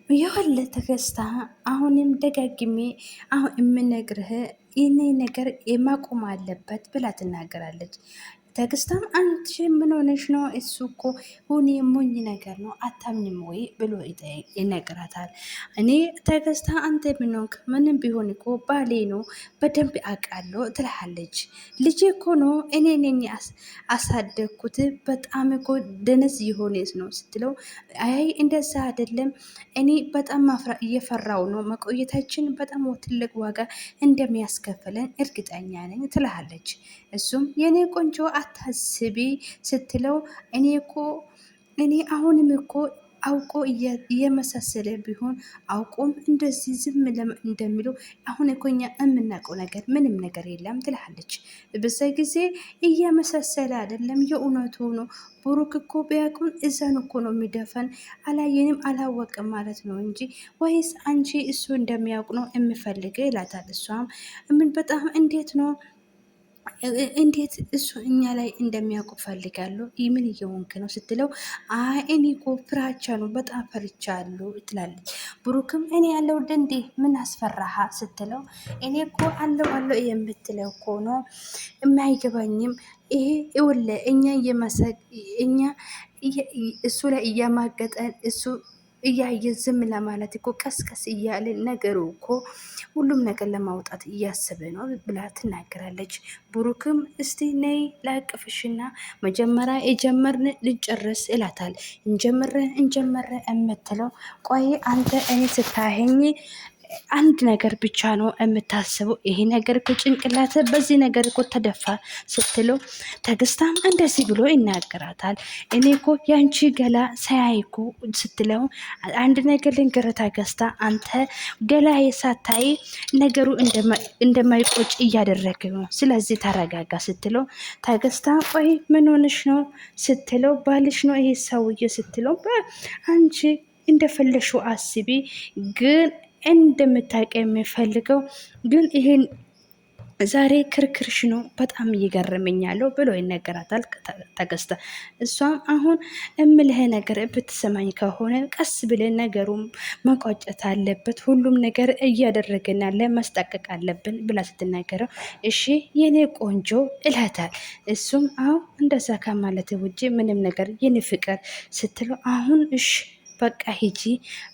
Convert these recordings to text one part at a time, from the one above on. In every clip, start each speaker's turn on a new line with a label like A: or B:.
A: የወለ ተገዝታ አሁንም ደጋግሜ አሁን የምነግርህ ይህኔ ነገር የማቆም አለበት ብላ ትናገራለች። ትዕግስቷም አንቺ ምን ሆነሽ ነው? እሱ እኮ ሁኔ ሞኝ ነገር ነው አታምኝም ወይ ብሎ ይነግራታል። እኔ ትዕግስት አንተ ምን ሆንክ? ምንም ቢሆን እኮ ባሌ ነው በደንብ አውቃለሁ ትልሃለች። ልጄ እኮ ነው እኔ ነኝ አሳደግኩት በጣም እኮ ደነዝ የሆነች ነው ስትለው፣ አይ እንደዛ አይደለም እኔ በጣም እየፈራው ነው መቆየታችን በጣም ትልቅ ዋጋ እንደሚያስከፍለን እርግጠኛ ነኝ ትልሃለች። እሱም የኔ ቆንጆ አታስቢ ስትለው፣ እኔ አሁንም እኮ አውቆ እየመሳሰለ ቢሆን አውቆም እንደዚህ ዝም እንደሚለው አሁን እኮ እኛ የምናውቀው ነገር ምንም ነገር የለም ትልሃለች። በዛ ጊዜ እየመሳሰለ አይደለም የእውነቱ ነው። ብሩክ እኮ ቢያውቁን እዛን እኮ ነው የሚደፈን። አላየንም አላወቅም ማለት ነው እንጂ ወይስ አንቺ እሱ እንደሚያውቅ ነው የምፈልገው ይላታል። እሷም ምን በጣም እንዴት እሱ እኛ ላይ እንደሚያውቁ ፈልጋለሁ። ምን እየሆንክ ነው ስትለው፣ አይ እኔ እኮ ፍራቻ ነው በጣም ፈርቻለሁ ትላለች። ብሩክም እኔ ያለው ደንዴ ምን አስፈራሃ ስትለው፣ እኔ እኮ አለው የምትለው እኮ ነው የማይገባኝም። ይሄ ይውለ እኛ እሱ ላይ እያማገጠን እሱ እያየ ዝም ለማለት እኮ ቀስቀስ እያለ ነገሩ እኮ ሁሉም ነገር ለማውጣት እያሰበ ነው ብላ ትናገራለች። ብሩክም እስቲ ነይ ላቅፍሽና መጀመሪያ የጀመርን ልንጨርስ ይላታል። እንጀምረ የምትለው ቆይ አንተ እኔ ስታሄኝ አንድ ነገር ብቻ ነው የምታስበው። ይሄ ነገር እኮ ጭንቅላት በዚህ ነገር እኮ ተደፋ ስትለው፣ ትዕግስታም እንደዚህ ብሎ ይናገራታል። እኔ እኮ ያንቺ ገላ ሳያይ እኮ ስትለው፣ አንድ ነገር ልንገርህ ትዕግስታ፣ አንተ ገላ ሳታይ ነገሩ እንደማይቆጭ እያደረግ ነው። ስለዚህ ተረጋጋ ስትለው፣ ትዕግስታ ቆይ ምን ሆንሽ ነው ስትለው፣ ባልሽ ነው ይሄ ሰውዬ ስትለው፣ አንቺ እንደፈለሽው አስቢ ግን እንደምታውቅ የሚፈልገው ግን ይሄን ዛሬ ክርክርሽ ነው በጣም እየገረመኛለሁ ብሎ ይነገራታል። ትዕግስት እሷም አሁን እምልህ ነገር ብትሰማኝ ከሆነ ቀስ ብለን ነገሩን መቋጨት አለበት፣ ሁሉም ነገር እያደረገን ያለ መስጠቀቅ አለብን ብላ ስትናገረው፣ እሺ የኔ ቆንጆ እላታል። እሱም አሁን እንደዛ ከማለት ውጭ ምንም ነገር የኔ ፍቅር ስትለው፣ አሁን እሺ በቃ ሂጂ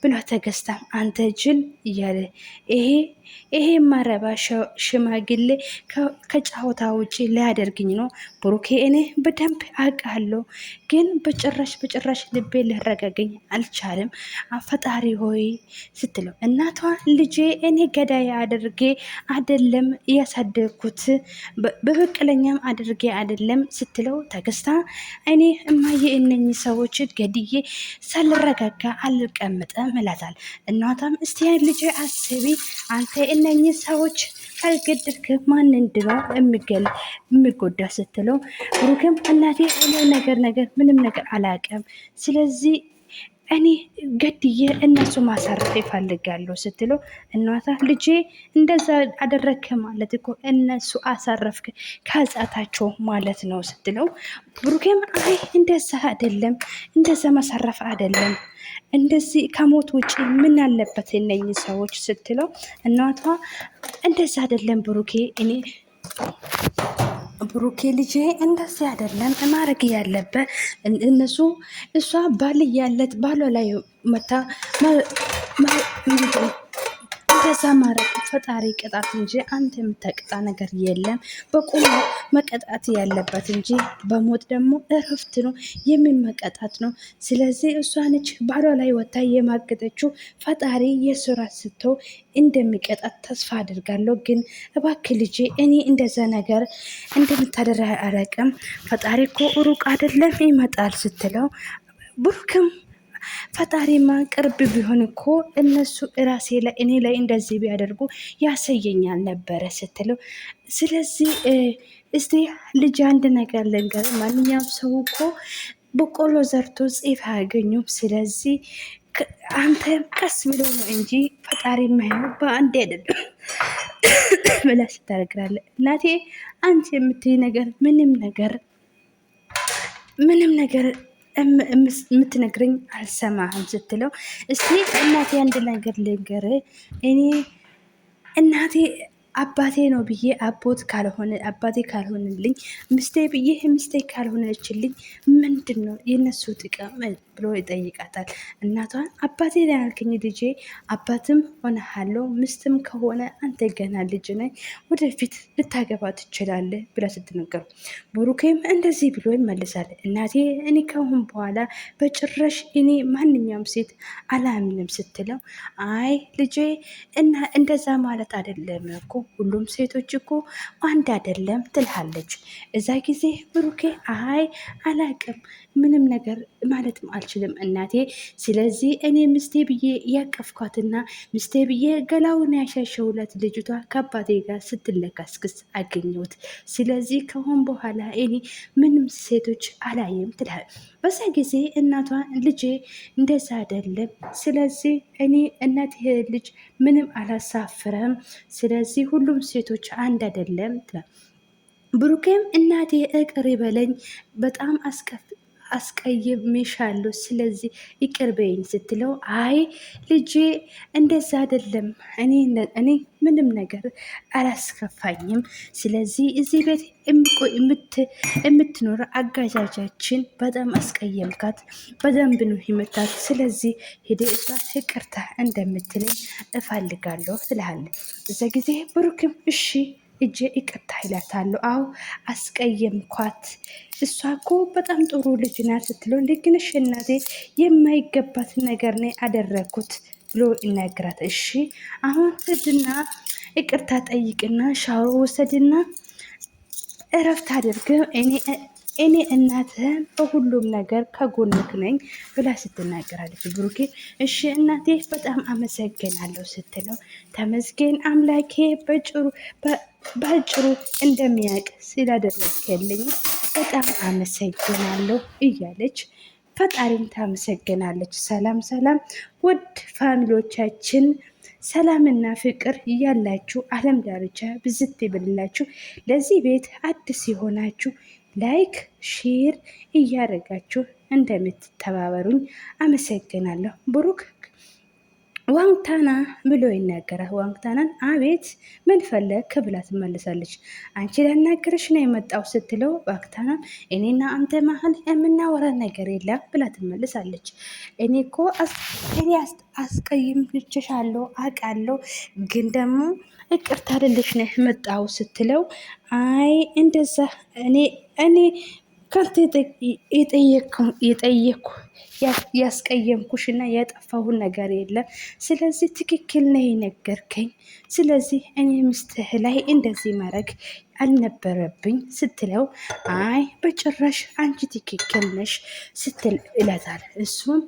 A: ብሎ ትዕግስት አንተ ጅል እያለ ይሄ ማረባ ሽማግሌ ከጫወታ ውጭ ሊያደርግኝ ነው። ብሩኬ እኔ በደንብ አውቃለሁ፣ ግን በጭራሽ ልቤ ሊረጋገኝ አልቻለም። ፈጣሪ ሆይ ስትለው፣ እናቷ ልጄ እኔ ገዳይ አድርጌ አደለም እያሳደግኩት በበቀለኛም አድርጌ አደለም ስትለው፣ ትዕግስታ እኔ እማዬ እነኚህ ሰዎች ገድዬ ሳልረጋጋ አልቀምጥም ይላታል። እናቷም እስቲ ልጄ አስቢ አንተ እነኚህ ሰዎች ካልገደልክ ማን እንድነው የሚጎዳ ስትለው፣ ብሩክም እናቴ እኔ ነገር ምንም ነገር አላውቅም፣ ስለዚህ እኔ ገድዬ እነሱ ማሳረፍ ይፈልጋለሁ ስትለው፣ እናቷ ልጄ እንደዛ አደረግክ ማለት እኮ እነሱ አሳረፍክ ከጻታቸው ማለት ነው ስትለው፣ ብሩክም አይ እንደዛ አይደለም፣ እንደዛ ማሳረፍ አይደለም፣ እንደዚህ ከሞት ውጭ ምን አለበት እነኚህ ሰዎች ስትለው፣ እናቷ እንደዛ አይደለም ብሩኬ ልጄ እንደዚህ አይደለም ማድረግ ያለበት እሷ ባል ያለት ባሏ ላይ መታ እንደዛ ማድረግ ፈጣሪ ቅጣት እንጂ አንተ የምታቅጣ ነገር የለም። በቁም መቀጣት ያለበት እንጂ በሞት ደግሞ እረፍት ነው የሚመቀጣት ነው። ስለዚህ እሷ ነች ባሏ ላይ ወታ የማገጠችው። ፈጣሪ የስራ ስተው እንደሚቀጣት ተስፋ አድርጋለሁ። ግን እባክህ ልጄ እኔ እንደዛ ነገር እንደምታደራ አላውቅም። ፈጣሪ እኮ ሩቅ አይደለም ይመጣል ስትለው፣ ብሩክም ፈጣሪማ ቅርብ ቢሆን እኮ እነሱ ራሴ ላይ እኔ ላይ እንደዚህ ቢያደርጉ ያሰየኛል ነበረ ስትለው፣ ስለዚህ እስቲ ልጅ አንድ ነገር ልንገር፣ ማንኛውም ሰው እኮ በቆሎ ዘርቶ ጤፍ አያገኙም። ስለዚህ አንተ ቀስ ብሎ ነው እንጂ ፈጣሪ የማየው በአንድ አይደለም ብላ ስታረግራለ። እናቴ አንቺ የምትይ ነገር ምንም ነገር የምትነግረኝ አልሰማህም ስትለው እስቲ እናቴ አንድ ነገር ልንገር እኔ እናቴ አባቴ ነው ብዬ አባቴ ካልሆነልኝ ምስቴ ብዬ ምስቴ ካልሆነችልኝ ምንድን ነው የነሱ ጥቅም ብሎ ይጠይቃታል። እናቷን አባቴ ያልክኝ ልጄ አባትም ሆነሃለው ምስትም ከሆነ አንተ ገና ልጅ ነኝ ወደፊት ልታገባ ትችላለህ ብላ ስትነገሩ ብሩኬም እንደዚህ ብሎ ይመልሳል። እናቴ እኔ ከአሁን በኋላ በጭራሽ እኔ ማንኛውም ሴት አላምንም ስትለው አይ ልጄ እና እንደዛ ማለት አይደለም እኮ ሁሉም ሴቶች እኮ አንድ አይደለም ትልሃለች። እዛ ጊዜ ብሩኬ አይ አላቅም ምንም ነገር ማለትም አልችልም እናቴ። ስለዚህ እኔ ምስቴ ብዬ ያቀፍኳትና ምስቴ ብዬ ገላውን ያሻሸውለት ልጅቷ ከአባቴ ጋር ስትለካስክስ አገኘሁት። ስለዚህ ከሆን በኋላ እኔ ምንም ሴቶች አላየም ትልሃል። በዛ ጊዜ እናቷ ልጄ እንደዛ አይደለም፣ ስለዚህ እኔ እናት ልጅ ምንም አላሳፍረም፣ ስለዚህ ሁሉም ሴቶች አንድ አይደለም ትላል። ብሩኬም እናቴ እቅር ይበለኝ በጣም አስቀይሜሻለሁ፣ ስለዚህ ይቅር በይኝ ስትለው አይ ልጄ እንደዛ አይደለም፣ እኔ ምንም ነገር አላስከፋኝም። ስለዚህ እዚህ ቤት የምትኖር አጋዣጃችን በጣም አስቀየምካት፣ በደንብ ነው ይመታት። ስለዚህ ሄደ እሷ ይቅርታ እንደምትለኝ እፈልጋለሁ ትልሃለች። እዛ ጊዜ ብሩክም እሺ እጄ ይቅርታ ይላታለሁ። አዎ አስቀየምኳት፣ እሷ እኮ በጣም ጥሩ ልጅ ናት ስትለው ልክ ነሽ እናቴ፣ የማይገባት ነገር ነው ያደረግኩት ብሎ ይናገራት። እሺ አሁን ሂድና ይቅርታ ጠይቅና ሻወር ወሰድና እረፍት አድርግ፣ እኔ እናትህን በሁሉም ነገር ከጎንክ ነኝ ብላ ስትናገራለች። ብሩኬ እሺ እናቴ በጣም አመሰግናለሁ ስትለው ተመስገን አምላኬ በአጭሩ እንደሚያውቅ ስላደረግልኝ በጣም አመሰግናለሁ እያለች ፈጣሪን ታመሰግናለች። ሰላም ሰላም ውድ ፋሚሊዎቻችን ሰላምና ፍቅር እያላችሁ ዓለም ዳርቻ ብዝት ይብልላችሁ። ለዚህ ቤት አዲስ የሆናችሁ ላይክ ሼር እያደረጋችሁ እንደምትተባበሩኝ አመሰግናለሁ። ብሩክ ዋንታና ብሎ ይናገራል። ዋንታናን አቤት ምን ፈለግ ብላ ትመልሳለች። አንቺ ላናገርሽ ነው የመጣው ስትለው ዋንታና እኔና አንተ መሀል የምናወራ ነገር የለም ብላ ትመልሳለች። እኔ እኮ አስቀይምችሻለሁ አውቃለሁ፣ ግን ደግሞ ይቅርታ ልልሽ ነው የመጣው ስትለው አይ እንደዛ እኔ ከንተ የጠየኩ ያስቀየምኩሽና ያጠፋሁን ነገር የለም። ስለዚህ ትክክል ነው የነገርከኝ። ስለዚህ እኔ ምስትህ ላይ እንደዚህ ማድረግ አልነበረብኝ ስትለው አይ በጭራሽ አንቺ ትክክል ነሽ ስትል ይላታል። እሱም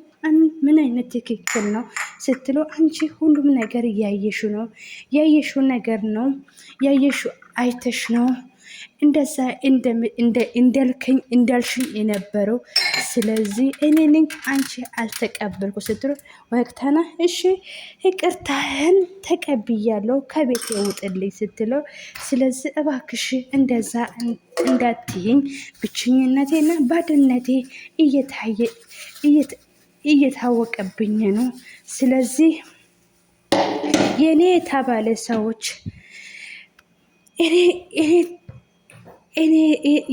A: ምን አይነት ትክክል ነው ስትለው አንቺ ሁሉም ነገር እያየሹ ነው፣ ያየሹ ነገር ነው ያየሹ አይተሽ ነው እንደዛ እንዳልሽኝ የነበረው። ስለዚህ እኔን አንቺ አልተቀበልኩ ስትለው ወቅታና እሺ ይቅርታህን ተቀብያለሁ ከቤት የውጥልኝ ስትለው ስለዚህ እባክሽ እንደዛ እንዳትይኝ ብቸኝነቴና ባድነቴ እየታወቀብኝ ነው። ስለዚህ የኔ የተባለ ሰዎች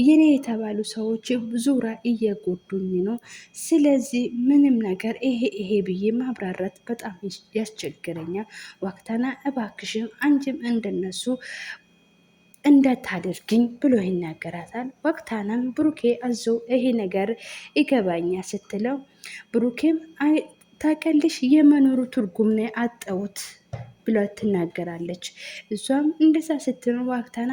A: የኔ የተባሉ ሰዎች ዙራ እየጎዱኝ ነው። ስለዚህ ምንም ነገር ይሄ ብዬ ማብራራት በጣም ያስቸግረኛል። ዋክታና እባክሽም አንቺም እንደነሱ እንዳታደርግኝ ብሎ ይናገራታል። ዋክታናም ብሩኬ አዞ ይሄ ነገር ይገባኛል ስትለው ብሩኬም ታውቂያለሽ የመኖሩ ትርጉም ነው አጣሁት ብላ ትናገራለች። እሷም እንደዛ ስትል ዋክታና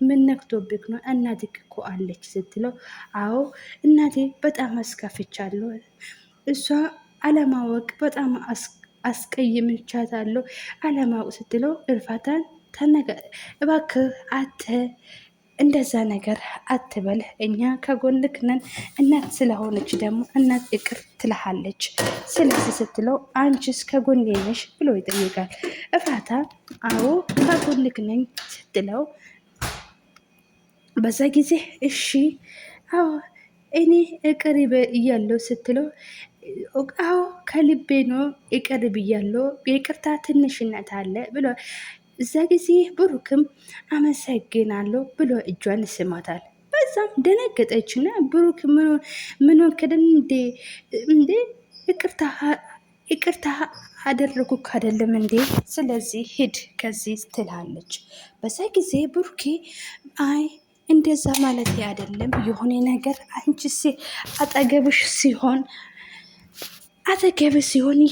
A: ምን ነክቶብክ ነው እናትህ እኮ አለች ስትለው አዎ እናቴ በጣም አስከፍቻለሁ፣ እሷ አለማወቅ በጣም አስቀይምቻታለሁ አለማወቅ ስትለው እርፋታን እባክህ እንደዛ ነገር አትበል፣ እኛ ከጎንክ ነን። እናት ስለሆነች ደግሞ እናት ይቅር ትልሃለች። ስለዚህ ስትለው አንቺስ ከጎኔ ነሽ ብሎ ይጠይቃል። እፋታ አዎ ከጎንክ ነኝ ስትለው በዛ ጊዜ እሺ አዎ እኔ እቅር እያለው ስትለው አዎ ከልቤ ነው ይቅር ብያለሁ፣ የቅርታ ትንሽነት አለ ብሎ እዛ ጊዜ ብሩክም አመሰግናለሁ ብሎ እጇን ይስማታል። በዛም ደነገጠችና ብሩክ ምን ወከደን እንዴ ይቅርታ አደረጉ አይደለም እንዴ? ስለዚህ ሂድ ከዚህ ትላለች። በዛ ጊዜ ብሩኬ አይ እንደዛ ማለት አይደለም፣ የሆነ ነገር አንቺ አጠገብሽ ሲሆን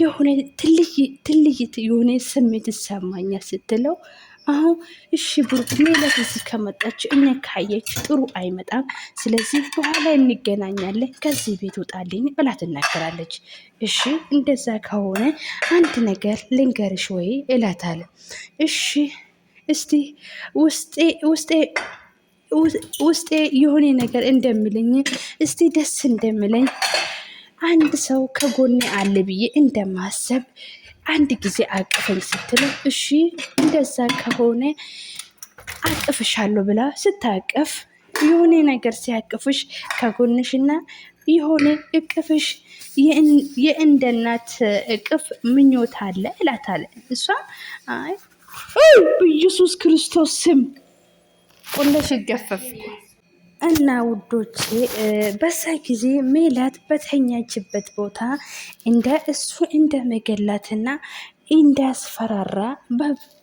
A: የሆነ ትልይ የሆነ ስሜት ይሰማኛል ስትለው አሁን እሺ ብሩክ ሜላት እዚህ ከመጣች እኔ ካየች ጥሩ አይመጣም፣ ስለዚህ በኋላ እንገናኛለን፣ ከዚህ ቤት ውጣልኝ ብላ ትናገራለች። እሺ እንደዛ ከሆነ አንድ ነገር ልንገርሽ ወይ እላታለ። እሺ እስቲ ውስጤ የሆነ ነገር እንደሚለኝ እስቲ ደስ እንደሚለኝ አንድ ሰው ከጎኔ አለ ብዬ እንደማሰብ አንድ ጊዜ አቅፈኝ ስትለው እሺ እንደዛ ከሆነ አቅፍሻለሁ ብላ ስታቀፍ የሆነ ነገር ሲያቅፍሽ ከጎንሽና የሆነ እቅፍሽ የእንደናት እቅፍ ምኞት አለ እላታለ። እሷ አይ በኢየሱስ ክርስቶስ ስም ቆለሽ ይገፈፍ እና ውዶቼ በዛ ጊዜ ሜላት በተኛችበት ቦታ እንደ እሱ እንደ መገላትና እንዳስፈራራ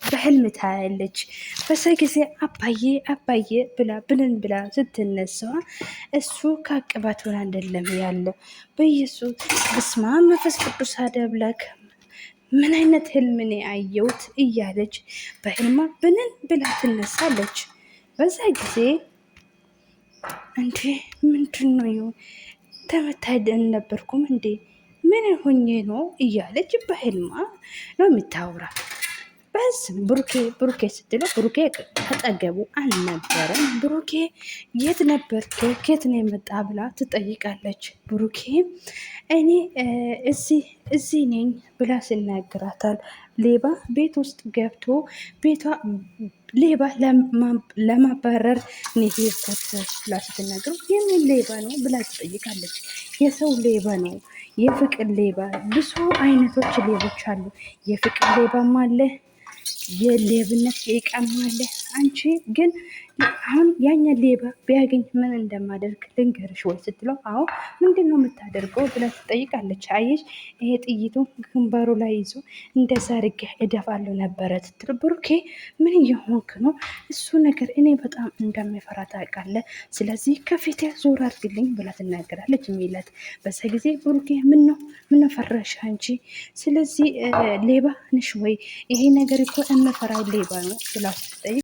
A: በህልም ታያለች። በዛ ጊዜ አባዬ ብላ ስትነሳ እሱ ከአቅባት ሆና አይደለም ያለ። በኢየሱስ በስመ አብ መንፈስ ቅዱስ አደብለክ ምን አይነት ህልም ነው ያየሁት እያለች በህልማ ብንን ብላ ትነሳለች። በዛ ጊዜ እንዴ ምንድን ነው ተመታኝ አልነበርኩም እንዴ ምን ሆኜ ነው እያለች በህልማ ነው የምታወራ። በስም ብሩኬ ስትለው ብሩኬ ከጠገቡ አልነበረም። ብሩኬ የት ነበር ከየት ነው የመጣ ብላ ትጠይቃለች። ብሩኬ እኔ እዚህ ነኝ ብላ ሲናገራታል። ሌባ ቤት ውስጥ ገብቶ ሌባ ለማባረር ሄድኩት ብላ ስትናገሩ የምን ሌባ ነው ብላ ትጠይቃለች። የሰው ሌባ ነው፣ የፍቅር ሌባ፣ ብዙ አይነቶች ሌቦች አሉ። የፍቅር ሌባም አለ፣ የሌብነት የቃም አለ። አንቺ ግን አሁን ያኛ ሌባ ቢያገኝ ምን እንደማደርግ ልንገርሽ ወይ ስትለው አዎ ምንድን ነው የምታደርገው ብላ ትጠይቃለች። አየሽ ይሄ ጥይቱ ግንባሩ ላይ ይዞ እንደዛ አድርጌ እደፋለሁ ነበረ ስትለው ብሩኬ ምን እየሆንክ ነው? እሱ ነገር እኔ በጣም እንደሚፈራ ታውቃለህ፣ ስለዚህ ከፊቴ ዞር አድርግልኝ ብላ ትናገራለች ሜላት። በዛ ጊዜ ብሩኬ ምን ፈራሽ አንቺ? ስለዚህ ሌባ ነሽ ወይ? ይሄ ነገር እኮ የምፈራው ሌባ ነው ብላ ስትጠይቅ